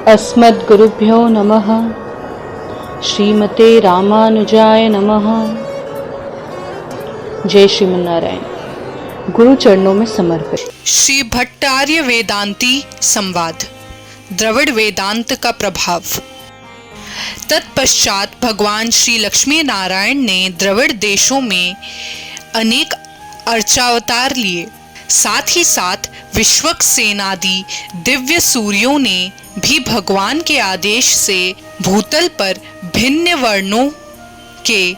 अस्मद्गुरुभ्यो नमः। श्रीमते रामानुजाय नमः। जय श्रीमन्नारायण। गुरु चरणों में समर्पित। श्री भट्टार्य वेदांती संवाद, द्रविड़ वेदांत का प्रभाव। तत्पश्चात भगवान श्री लक्ष्मी नारायण ने द्रविड़ देशों में अनेक अर्चावतार लिए। साथ ही साथ विश्वक सेनादि दिव्य सूर्यों ने भी भगवान के आदेश से भूतल पर भिन्न वर्णों के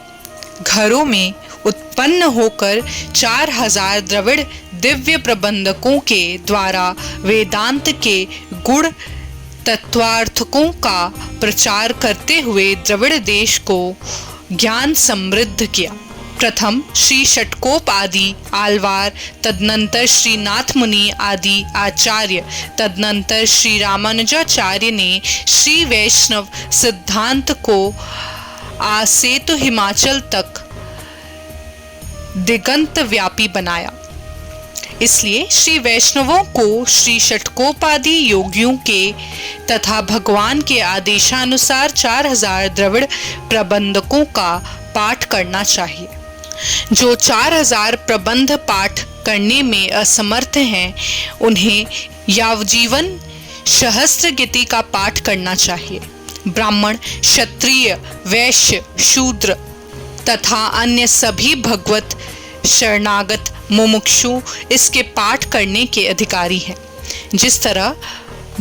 घरों में उत्पन्न होकर 4000 द्रविड़ दिव्य प्रबंधकों के द्वारा वेदांत के गुण तत्वार्थकों का प्रचार करते हुए द्रविड़ देश को ज्ञान समृद्ध किया। प्रथम श्री षटकोप आदि आलवार, तदनंतर श्री नाथ मुनि आदि आचार्य, तदनंतर श्री रामानुजाचार्य ने श्री वैष्णव सिद्धांत को आसेतु हिमाचल तक दिगंत व्यापी बनाया। इसलिए श्री वैष्णवों को श्री षटकोपादि योगियों के तथा भगवान के आदेशानुसार 4000 द्रविड़ प्रबंधकों का पाठ करना चाहिए। जो 4000 प्रबंध पाठ करने में असमर्थ हैं, उन्हें यावजीवन सहस्त्र गीति का पाठ करना चाहिए। ब्राह्मण, क्षत्रिय, वैश्य, शूद्र तथा अन्य सभी भगवत शरणागत मुमुक्षु इसके पाठ करने के अधिकारी हैं। जिस तरह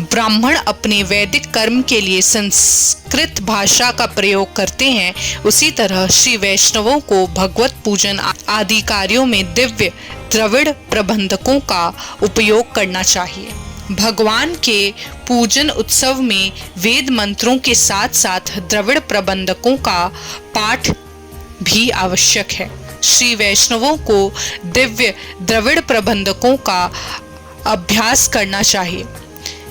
ब्राह्मण अपने वैदिक कर्म के लिए संस्कृत भाषा का प्रयोग करते हैं, उसी तरह श्री वैष्णवों को भगवत पूजन आदि कार्यों में दिव्य द्रविड़ प्रबंधकों का उपयोग करना चाहिए। भगवान के पूजन उत्सव में वेद मंत्रों के साथ साथ द्रविड़ प्रबंधकों का पाठ भी आवश्यक है। श्री वैष्णवों को दिव्य द्रविड़ प्रबंधकों का अभ्यास करना चाहिए।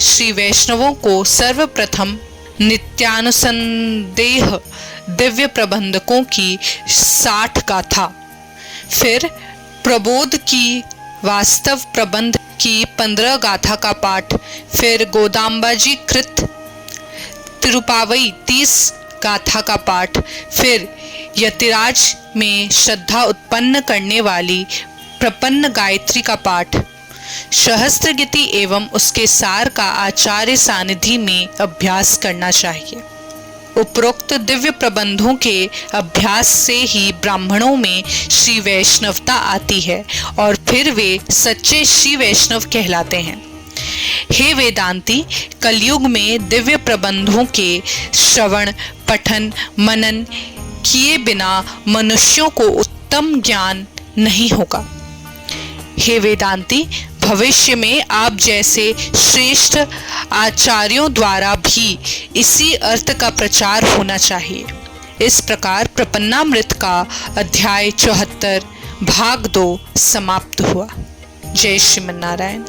श्री वैष्णवों को सर्वप्रथम नित्यानुसंदेह दिव्य प्रबंधकों की 60 गाथा, फिर प्रबोध की वास्तव प्रबंध की 15 गाथा का पाठ, फिर गोदाम्बाजी कृत तिरुपावई 30 गाथा का पाठ, फिर यतिराज में श्रद्धा उत्पन्न करने वाली प्रपन्न गायत्री का पाठ, सहस्त्र गीति एवं उसके सार का आचार्य सानिधि में अभ्यास करना चाहिए। उपरोक्त दिव्य प्रबंधों के अभ्यास से ही ब्राह्मणों में श्री वैष्णवता आती है और फिर वे सच्चे श्री वैष्णव कहलाते हैं। हे वेदांती, कलयुग में दिव्य प्रबंधों के श्रवण, पठन, मनन किए बिना मनुष्यों को उत्तम ज्ञान नहीं होगा। हे वेदांती, भविष्य में आप जैसे श्रेष्ठ आचार्यों द्वारा भी इसी अर्थ का प्रचार होना चाहिए। इस प्रकार प्रपन्नामृत का अध्याय 74 भाग 2 समाप्त हुआ। जय श्रीमन्नारायण।